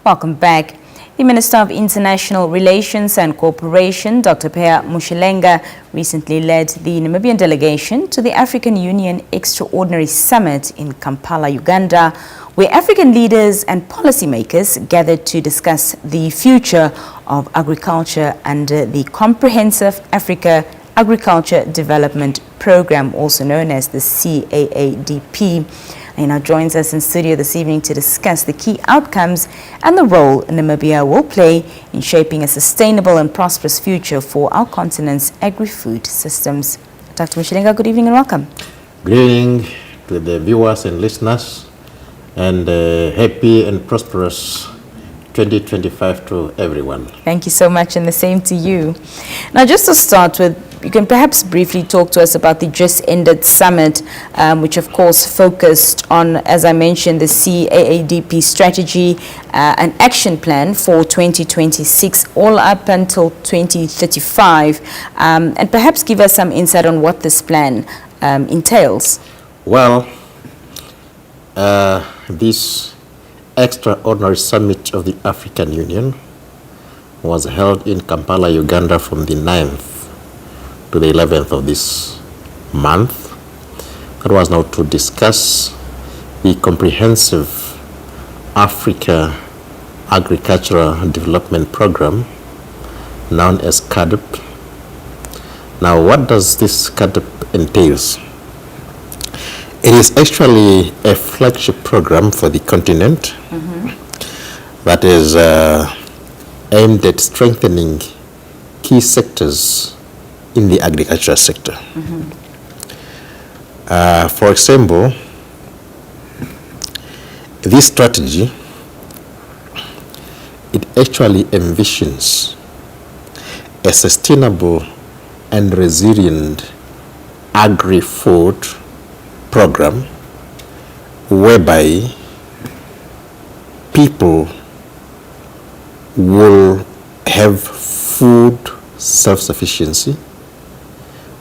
Welcome back. The Minister of International Relations and Cooperation, Dr. Peya Mushelenga, recently led the Namibian delegation to the African Union Extraordinary Summit in Kampala, Uganda, where African leaders and policymakers gathered to discuss the future of agriculture under the Comprehensive Africa Agriculture Development Program, also known as the CAADP. He now joins us in studio this evening to discuss the key outcomes and the role Namibia will play in shaping a sustainable and prosperous future for our continent's agri-food systems. Dr. Mushelenga, good evening and welcome. Good evening to the viewers and listeners, and happy and prosperous 2025 to everyone. Thank you so much, and the same to you. Now, just to start with, you can perhaps briefly talk to us about the just ended summit, which of course focused on, as I mentioned, the CAADP strategy and action plan for 2026 all up until 2035, and perhaps give us some insight on what this plan entails. Well, this extraordinary summit of the African Union was held in Kampala, Uganda from the 9th to the 11th of this month. That was now to discuss the comprehensive Africa Agricultural Development Program known as CAADP. Now, what does this CAADP entails? It is actually a flagship program for the continent that is aimed at strengthening key sectors in the agricultural sector. For example, this strategy, it actually envisions a sustainable and resilient agri-food program whereby people will have food self-sufficiency,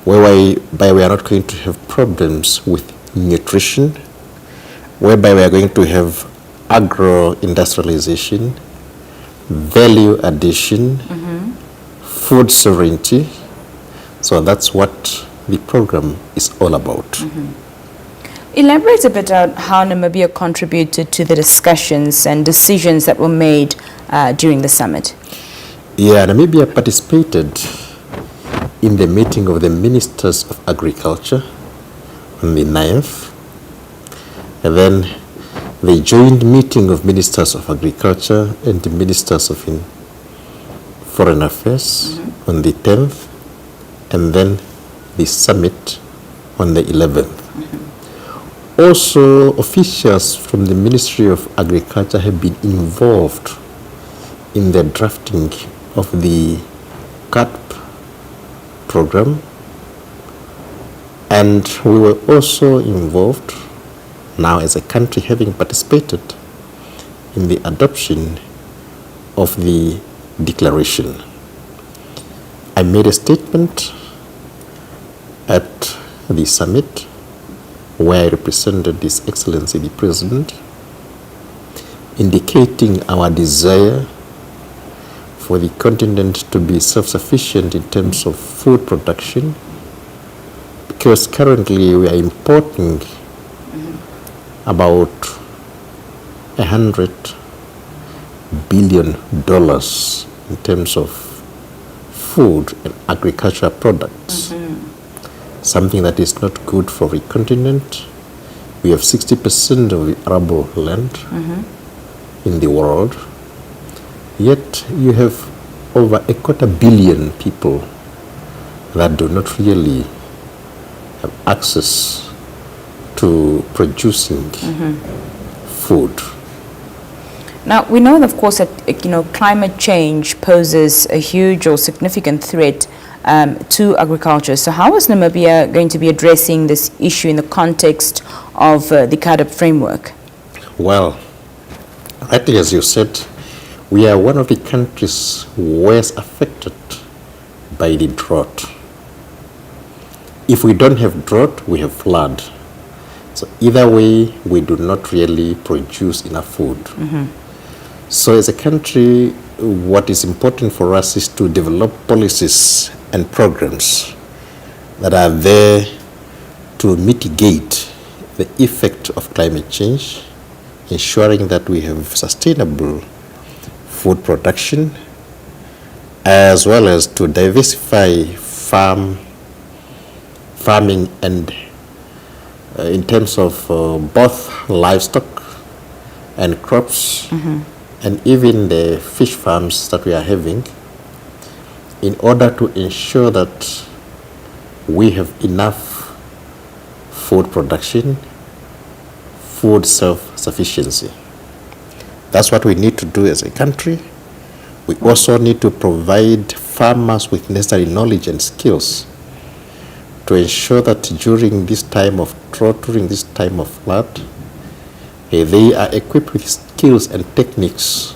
whereby we are not going to have problems with nutrition, whereby we are going to have agro-industrialization, value addition, food sovereignty. So that's what the program is all about. Elaborate a bit on how Namibia contributed to the discussions and decisions that were made during the summit. Yeah, Namibia participated in the meeting of the Ministers of Agriculture on the 9th, and then the joint meeting of Ministers of Agriculture and the Ministers of Foreign Affairs on the 10th, and then the summit on the 11th. Also, officials from the Ministry of Agriculture have been involved in the drafting of the CAADP program, and we were also involved now as a country, having participated in the adoption of the declaration. I made a statement at the summit where I represented His Excellency the President, indicating our desire for the continent to be self-sufficient in terms of food production, because currently we are importing about $100 billion in terms of food and agricultural products. Something that is not good for the continent. We have 60% of the arable land in the world, yet you have over 250 million people that do not really have access to producing food. Now, we know, of course, that climate change poses a huge or significant threat to agriculture. So how is Namibia going to be addressing this issue in the context of the CAADP framework? Well, rightly as you said, we are one of the countries worst affected by the drought. If we don't have drought, we have flood. So either way, we do not really produce enough food. So as a country, what is important for us is to develop policies and programs that are there to mitigate the effect of climate change, ensuring that we have sustainable food production, as well as to diversify farming and in terms of both livestock and crops, and even the fish farms that we are having, in order to ensure that we have enough food production, food self-sufficiency. That's what we need to do as a country. We also need to provide farmers with necessary knowledge and skills to ensure that during this time of drought, during this time of flood, they are equipped with skills and techniques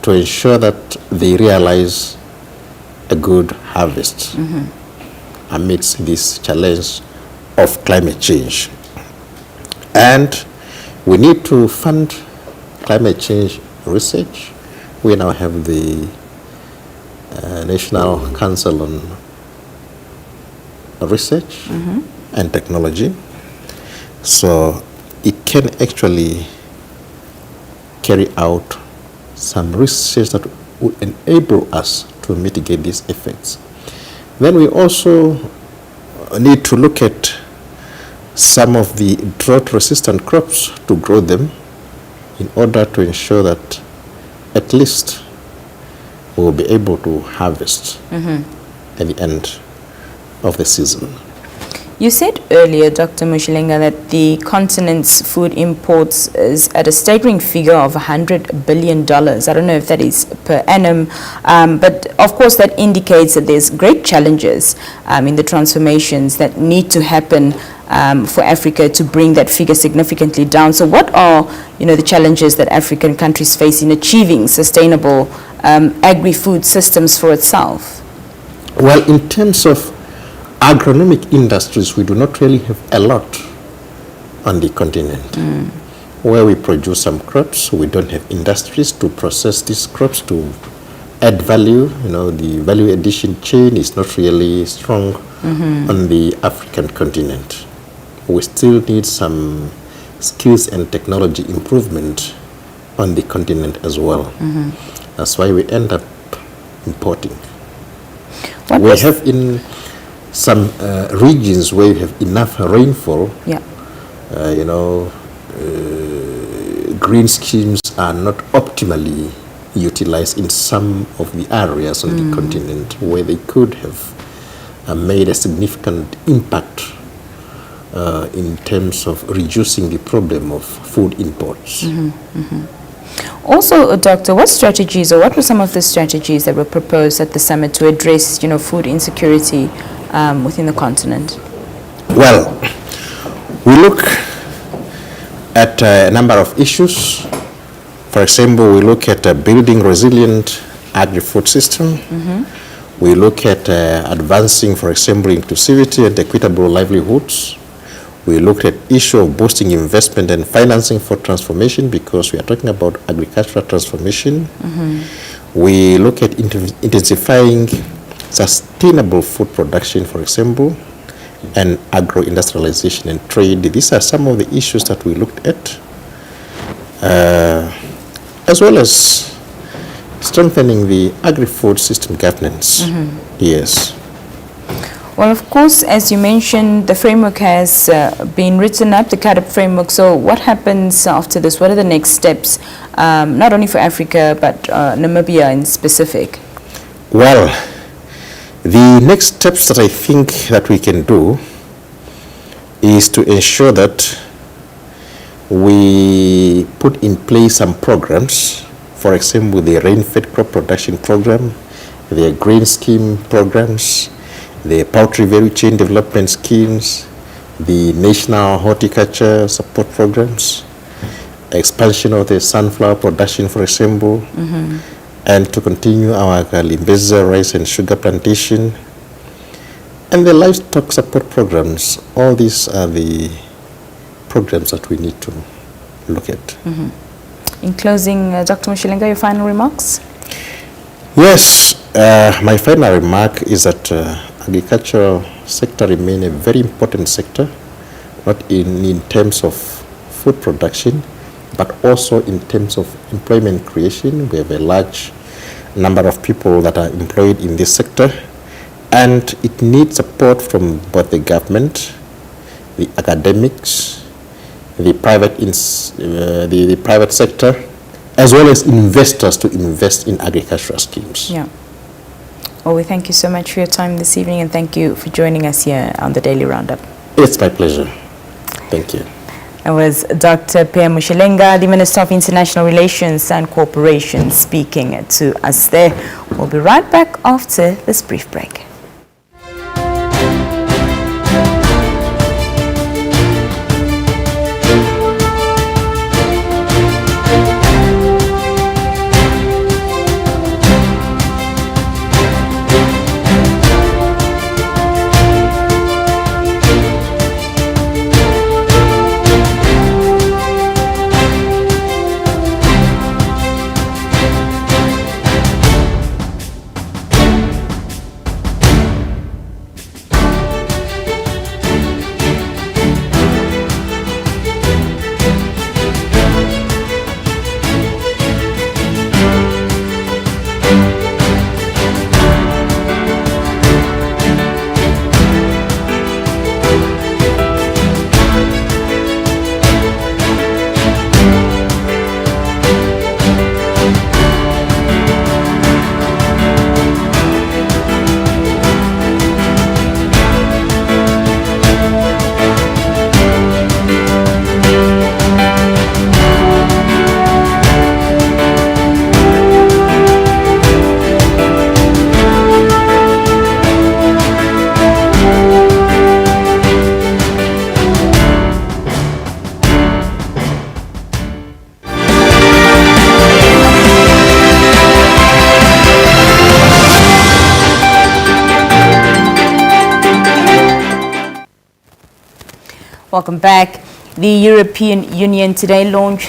to ensure that they realize a good harvest amidst this challenge of climate change. And we need to fund climate change research. We now have the National Council on Research and Technology. So it can actually carry out some research that would enable us to mitigate these effects. Then we also need to look at some of the drought-resistant crops to grow them in order to ensure that at least we will be able to harvest at the end of the season. You said earlier, Dr. Mushelenga, that the continent's food imports is at a staggering figure of $100 billion. I don't know if that is per annum, but of course that indicates that there's great challenges in the transformations that need to happen for Africa to bring that figure significantly down. So what are, the challenges that African countries face in achieving sustainable agri-food systems for itself? Well, in terms of agronomic industries, we do not really have a lot on the continent. Where we produce some crops, we don't have industries to process these crops to add value. The value addition chain is not really strong on the African continent. We still need some skills and technology improvement on the continent as well. That's why we end up importing. We have in some regions where you have enough rainfall, green schemes are not optimally utilized in some of the areas on the continent where they could have made a significant impact in terms of reducing the problem of food imports. Also, Doctor, what strategies, or what were some of the strategies that were proposed at the summit to address, food insecurity within the continent? Well, we look at a number of issues. For example, we look at building resilient agri-food system. We look at advancing, for example, inclusivity and equitable livelihoods. We looked at issue of boosting investment and financing for transformation, because we are talking about agricultural transformation. We look at intensifying sustainable food production, for example, and agro-industrialization and trade. These are some of the issues that we looked at, as well as strengthening the agri-food system governance. Yes. Well, of course, as you mentioned, the framework has been written up, the CAADP framework. So what happens after this? What are the next steps, not only for Africa, but Namibia in specific? Well, the next steps that I think that we can do is to ensure that we put in place some programs. For example, the rain-fed crop production program, the grain scheme programs, the poultry value chain development schemes, the national horticulture support programs, expansion of the sunflower production, for example, and to continue our Limbeza rice and sugar plantation, and the livestock support programs. All these are the programs that we need to look at. In closing, Dr. Mushelenga, your final remarks? Yes, my final remark is that agricultural sector remains a very important sector, not in terms of food production, but also in terms of employment creation. We have a large number of people that are employed in this sector, and it needs support from both the government, the academics, the private sector, as well as investors to invest in agricultural schemes. Yeah. Well, we thank you so much for your time this evening, and thank you for joining us here on the Daily Roundup. It's my pleasure. Thank you. That was Dr. Peya Mushelenga, the Minister of International Relations and Cooperation, speaking to us there. We'll be right back after this brief break. Welcome back. The European Union today launched